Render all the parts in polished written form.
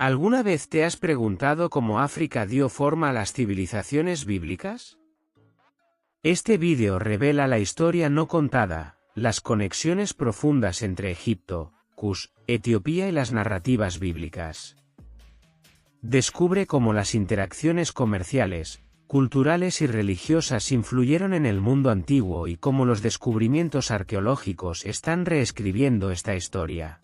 ¿Alguna vez te has preguntado cómo África dio forma a las civilizaciones bíblicas? Este vídeo revela la historia no contada, las conexiones profundas entre Egipto, Kush, Etiopía y las narrativas bíblicas. Descubre cómo las interacciones comerciales, culturales y religiosas influyeron en el mundo antiguo y cómo los descubrimientos arqueológicos están reescribiendo esta historia.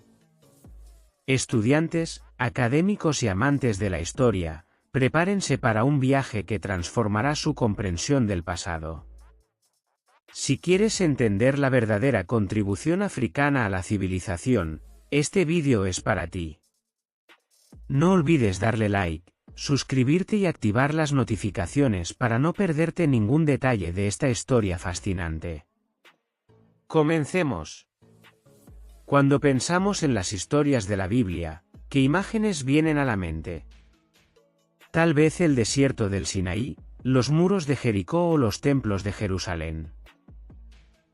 Estudiantes, académicos y amantes de la historia, prepárense para un viaje que transformará su comprensión del pasado. Si quieres entender la verdadera contribución africana a la civilización, este vídeo es para ti. No olvides darle like, suscribirte y activar las notificaciones para no perderte ningún detalle de esta historia fascinante. Comencemos. Cuando pensamos en las historias de la Biblia, ¿qué imágenes vienen a la mente? Tal vez el desierto del Sinaí, los muros de Jericó o los templos de Jerusalén.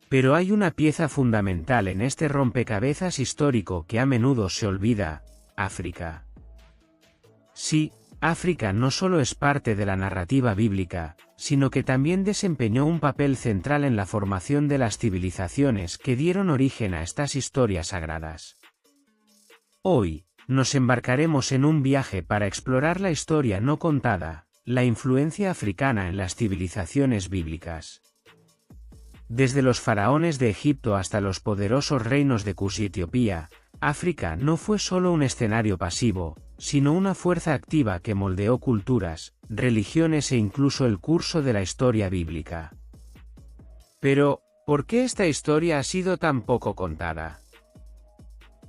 Pero hay una pieza fundamental en este rompecabezas histórico que a menudo se olvida: África. Sí, África no solo es parte de la narrativa bíblica, sino que también desempeñó un papel central en la formación de las civilizaciones que dieron origen a estas historias sagradas. Hoy, nos embarcaremos en un viaje para explorar la historia no contada, la influencia africana en las civilizaciones bíblicas. Desde los faraones de Egipto hasta los poderosos reinos de Kush y Etiopía, África no fue solo un escenario pasivo, sino una fuerza activa que moldeó culturas, religiones e incluso el curso de la historia bíblica. Pero, ¿por qué esta historia ha sido tan poco contada?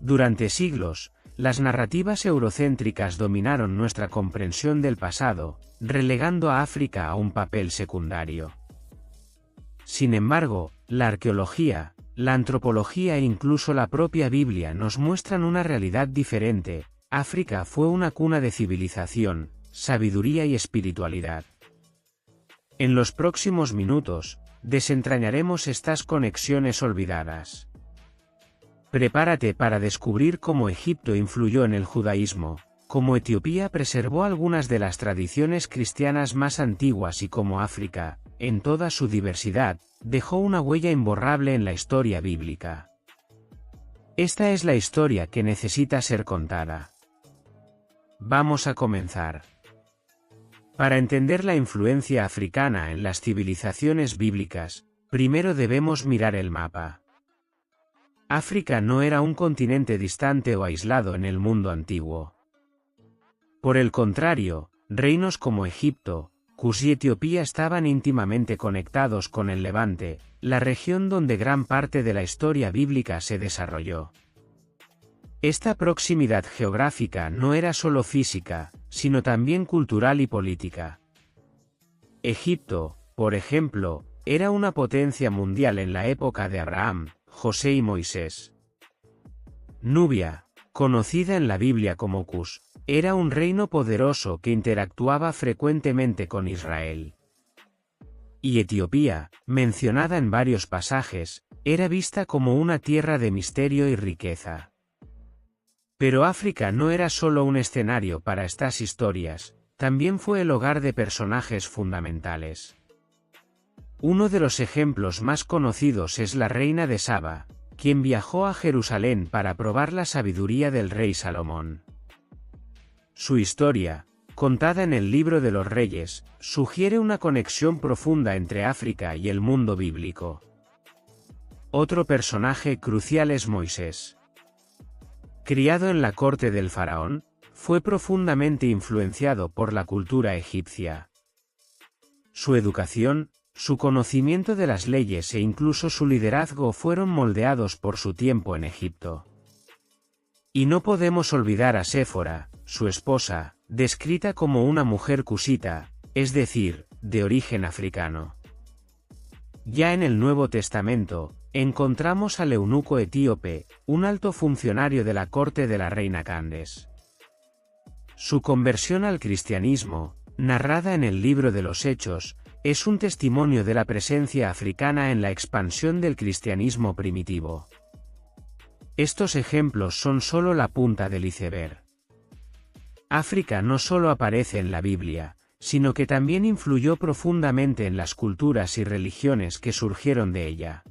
Durante siglos, las narrativas eurocéntricas dominaron nuestra comprensión del pasado, relegando a África a un papel secundario. Sin embargo, la arqueología, la antropología e incluso la propia Biblia nos muestran una realidad diferente. África fue una cuna de civilización, sabiduría y espiritualidad. En los próximos minutos, desentrañaremos estas conexiones olvidadas. Prepárate para descubrir cómo Egipto influyó en el judaísmo, cómo Etiopía preservó algunas de las tradiciones cristianas más antiguas y cómo África, en toda su diversidad, dejó una huella imborrable en la historia bíblica. Esta es la historia que necesita ser contada. Vamos a comenzar. Para entender la influencia africana en las civilizaciones bíblicas, primero debemos mirar el mapa. África no era un continente distante o aislado en el mundo antiguo. Por el contrario, reinos como Egipto, Kush y Etiopía estaban íntimamente conectados con el Levante, la región donde gran parte de la historia bíblica se desarrolló. Esta proximidad geográfica no era solo física, sino también cultural y política. Egipto, por ejemplo, era una potencia mundial en la época de Abraham, José y Moisés. Nubia, conocida en la Biblia como Kush, era un reino poderoso que interactuaba frecuentemente con Israel. Y Etiopía, mencionada en varios pasajes, era vista como una tierra de misterio y riqueza. Pero África no era solo un escenario para estas historias, también fue el hogar de personajes fundamentales. Uno de los ejemplos más conocidos es la reina de Saba, quien viajó a Jerusalén para probar la sabiduría del rey Salomón. Su historia, contada en el Libro de los Reyes, sugiere una conexión profunda entre África y el mundo bíblico. Otro personaje crucial es Moisés. Criado en la corte del faraón, fue profundamente influenciado por la cultura egipcia. Su educación, su conocimiento de las leyes e incluso su liderazgo fueron moldeados por su tiempo en Egipto. Y no podemos olvidar a Séfora, su esposa, descrita como una mujer cusita, es decir, de origen africano. Ya en el Nuevo Testamento, encontramos al eunuco etíope, un alto funcionario de la corte de la reina Candace. Su conversión al cristianismo, narrada en el Libro de los Hechos, es un testimonio de la presencia africana en la expansión del cristianismo primitivo. Estos ejemplos son solo la punta del iceberg. África no solo aparece en la Biblia, sino que también influyó profundamente en las culturas y religiones que surgieron de ella.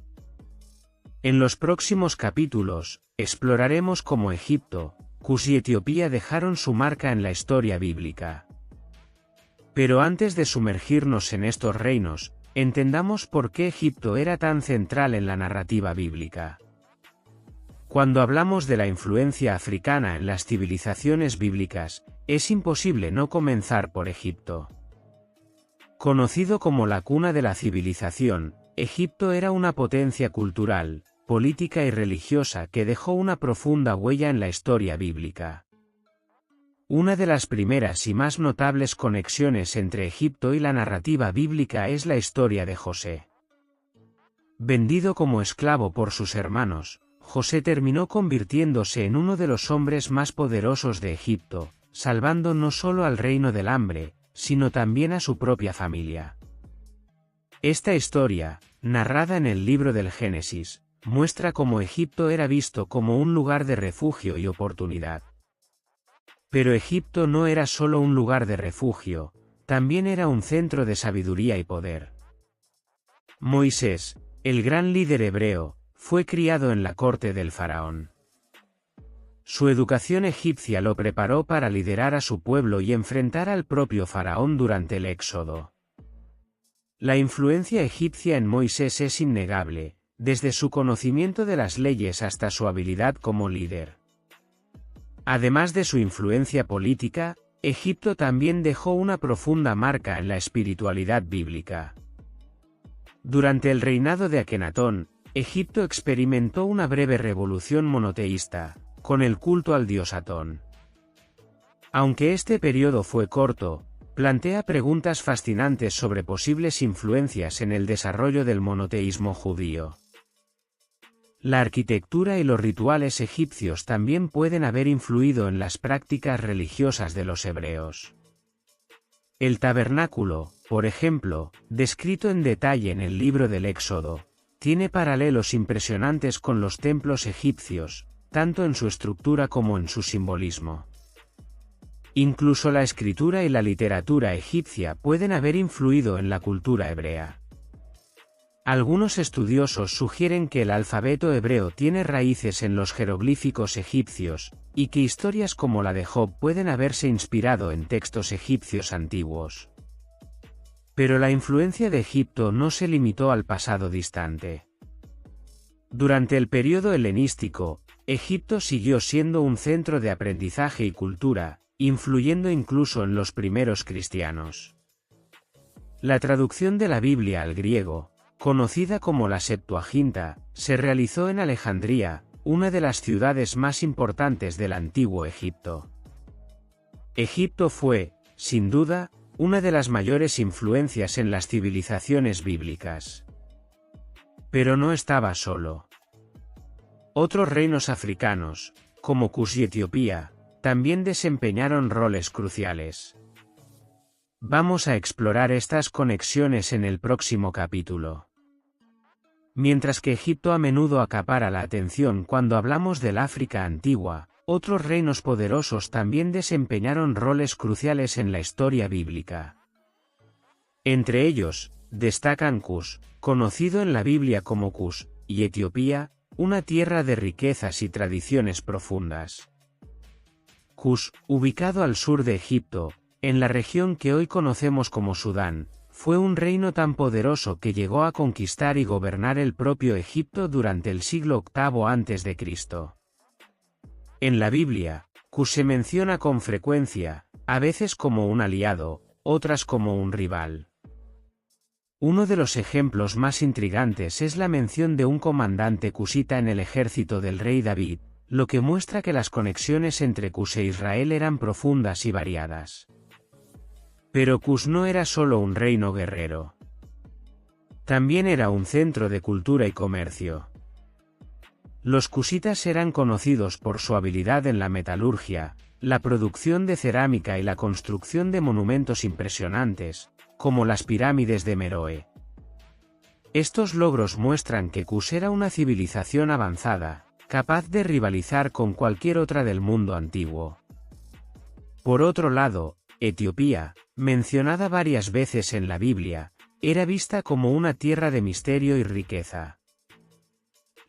En los próximos capítulos, exploraremos cómo Egipto, Cus y Etiopía dejaron su marca en la historia bíblica. Pero antes de sumergirnos en estos reinos, entendamos por qué Egipto era tan central en la narrativa bíblica. Cuando hablamos de la influencia africana en las civilizaciones bíblicas, es imposible no comenzar por Egipto. Conocido como la cuna de la civilización, Egipto era una potencia cultural, política y religiosa que dejó una profunda huella en la historia bíblica. Una de las primeras y más notables conexiones entre Egipto y la narrativa bíblica es la historia de José. Vendido como esclavo por sus hermanos, José terminó convirtiéndose en uno de los hombres más poderosos de Egipto, salvando no solo al reino del hambre, sino también a su propia familia. Esta historia, narrada en el libro del Génesis, muestra cómo Egipto era visto como un lugar de refugio y oportunidad. Pero Egipto no era solo un lugar de refugio, también era un centro de sabiduría y poder. Moisés, el gran líder hebreo, fue criado en la corte del faraón. Su educación egipcia lo preparó para liderar a su pueblo y enfrentar al propio faraón durante el éxodo. La influencia egipcia en Moisés es innegable, desde su conocimiento de las leyes hasta su habilidad como líder. Además de su influencia política, Egipto también dejó una profunda marca en la espiritualidad bíblica. Durante el reinado de Akenatón, Egipto experimentó una breve revolución monoteísta, con el culto al dios Atón. Aunque este periodo fue corto, plantea preguntas fascinantes sobre posibles influencias en el desarrollo del monoteísmo judío. La arquitectura y los rituales egipcios también pueden haber influido en las prácticas religiosas de los hebreos. El tabernáculo, por ejemplo, descrito en detalle en el libro del Éxodo, tiene paralelos impresionantes con los templos egipcios, tanto en su estructura como en su simbolismo. Incluso la escritura y la literatura egipcia pueden haber influido en la cultura hebrea. Algunos estudiosos sugieren que el alfabeto hebreo tiene raíces en los jeroglíficos egipcios, y que historias como la de Job pueden haberse inspirado en textos egipcios antiguos. Pero la influencia de Egipto no se limitó al pasado distante. Durante el período helenístico, Egipto siguió siendo un centro de aprendizaje y cultura, influyendo incluso en los primeros cristianos. La traducción de la Biblia al griego, conocida como la Septuaginta, se realizó en Alejandría, una de las ciudades más importantes del antiguo Egipto. Egipto fue, sin duda, una de las mayores influencias en las civilizaciones bíblicas. Pero no estaba solo. Otros reinos africanos, como Cus y Etiopía, también desempeñaron roles cruciales. Vamos a explorar estas conexiones en el próximo capítulo. Mientras que Egipto a menudo acapara la atención cuando hablamos del África antigua, otros reinos poderosos también desempeñaron roles cruciales en la historia bíblica. Entre ellos, destacan Cus, conocido en la Biblia como Cus, y Etiopía, una tierra de riquezas y tradiciones profundas. Cus, ubicado al sur de Egipto, en la región que hoy conocemos como Sudán, fue un reino tan poderoso que llegó a conquistar y gobernar el propio Egipto durante el siglo VIII a.C. En la Biblia, Cus se menciona con frecuencia, a veces como un aliado, otras como un rival. Uno de los ejemplos más intrigantes es la mención de un comandante cusita en el ejército del rey David, lo que muestra que las conexiones entre Cus e Israel eran profundas y variadas. Pero Cus no era solo un reino guerrero. También era un centro de cultura y comercio. Los cusitas eran conocidos por su habilidad en la metalurgia, la producción de cerámica y la construcción de monumentos impresionantes, como las pirámides de Meroe. Estos logros muestran que Cus era una civilización avanzada, capaz de rivalizar con cualquier otra del mundo antiguo. Por otro lado, Etiopía, mencionada varias veces en la Biblia, era vista como una tierra de misterio y riqueza.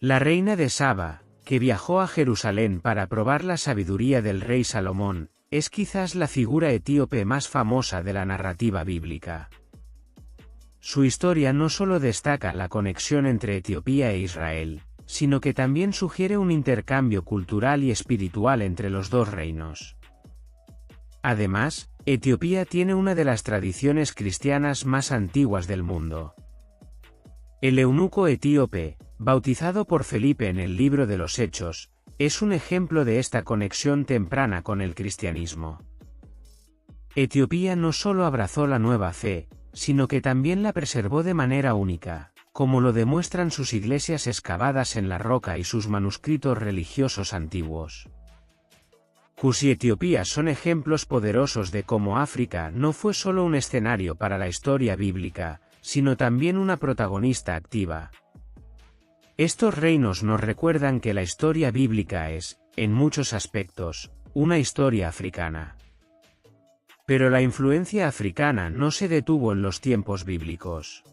La reina de Saba, que viajó a Jerusalén para probar la sabiduría del rey Salomón, es quizás la figura etíope más famosa de la narrativa bíblica. Su historia no solo destaca la conexión entre Etiopía e Israel, sino que también sugiere un intercambio cultural y espiritual entre los dos reinos. Además, Etiopía tiene una de las tradiciones cristianas más antiguas del mundo. El eunuco etíope, bautizado por Felipe en el libro de los Hechos, es un ejemplo de esta conexión temprana con el cristianismo. Etiopía no solo abrazó la nueva fe, sino que también la preservó de manera única, como lo demuestran sus iglesias excavadas en la roca y sus manuscritos religiosos antiguos. Cus y Etiopía son ejemplos poderosos de cómo África no fue solo un escenario para la historia bíblica, sino también una protagonista activa. Estos reinos nos recuerdan que la historia bíblica es, en muchos aspectos, una historia africana. Pero la influencia africana no se detuvo en los tiempos bíblicos.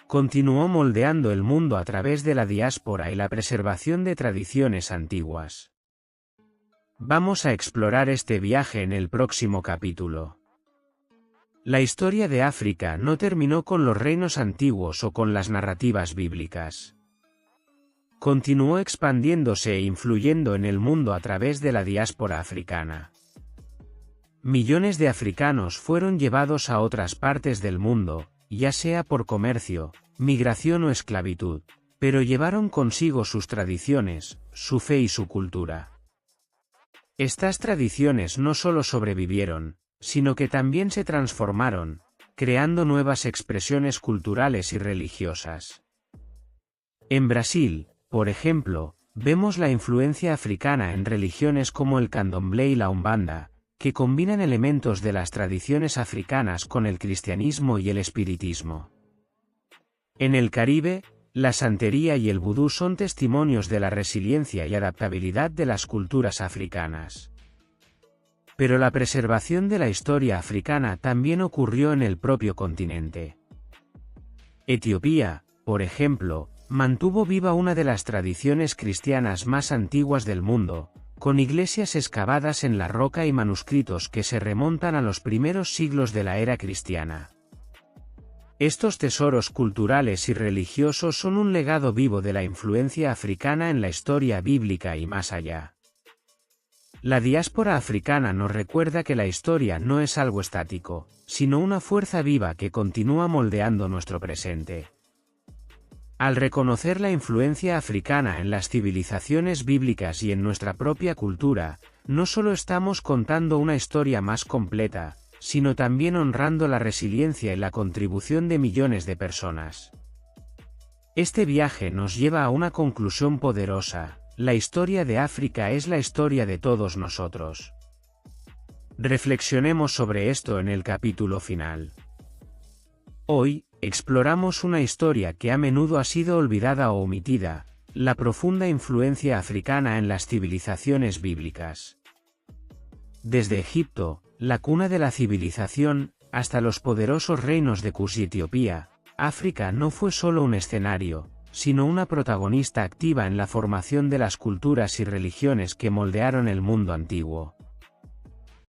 Continuó moldeando el mundo a través de la diáspora y la preservación de tradiciones antiguas. Vamos a explorar este viaje en el próximo capítulo. La historia de África no terminó con los reinos antiguos o con las narrativas bíblicas. Continuó expandiéndose e influyendo en el mundo a través de la diáspora africana. Millones de africanos fueron llevados a otras partes del mundo, ya sea por comercio, migración o esclavitud, pero llevaron consigo sus tradiciones, su fe y su cultura. Estas tradiciones no solo sobrevivieron, sino que también se transformaron, creando nuevas expresiones culturales y religiosas. En Brasil, por ejemplo, vemos la influencia africana en religiones como el candomblé y la umbanda, que combinan elementos de las tradiciones africanas con el cristianismo y el espiritismo. En el Caribe, la santería y el vudú son testimonios de la resiliencia y adaptabilidad de las culturas africanas. Pero la preservación de la historia africana también ocurrió en el propio continente. Etiopía, por ejemplo, mantuvo viva una de las tradiciones cristianas más antiguas del mundo, con iglesias excavadas en la roca y manuscritos que se remontan a los primeros siglos de la era cristiana. Estos tesoros culturales y religiosos son un legado vivo de la influencia africana en la historia bíblica y más allá. La diáspora africana nos recuerda que la historia no es algo estático, sino una fuerza viva que continúa moldeando nuestro presente. Al reconocer la influencia africana en las civilizaciones bíblicas y en nuestra propia cultura, no solo estamos contando una historia más completa, sino también honrando la resiliencia y la contribución de millones de personas. Este viaje nos lleva a una conclusión poderosa: la historia de África es la historia de todos nosotros. Reflexionemos sobre esto en el capítulo final. Hoy, exploramos una historia que a menudo ha sido olvidada o omitida: la profunda influencia africana en las civilizaciones bíblicas. Desde Egipto, la cuna de la civilización, hasta los poderosos reinos de Cus y Etiopía, África no fue solo un escenario, sino una protagonista activa en la formación de las culturas y religiones que moldearon el mundo antiguo.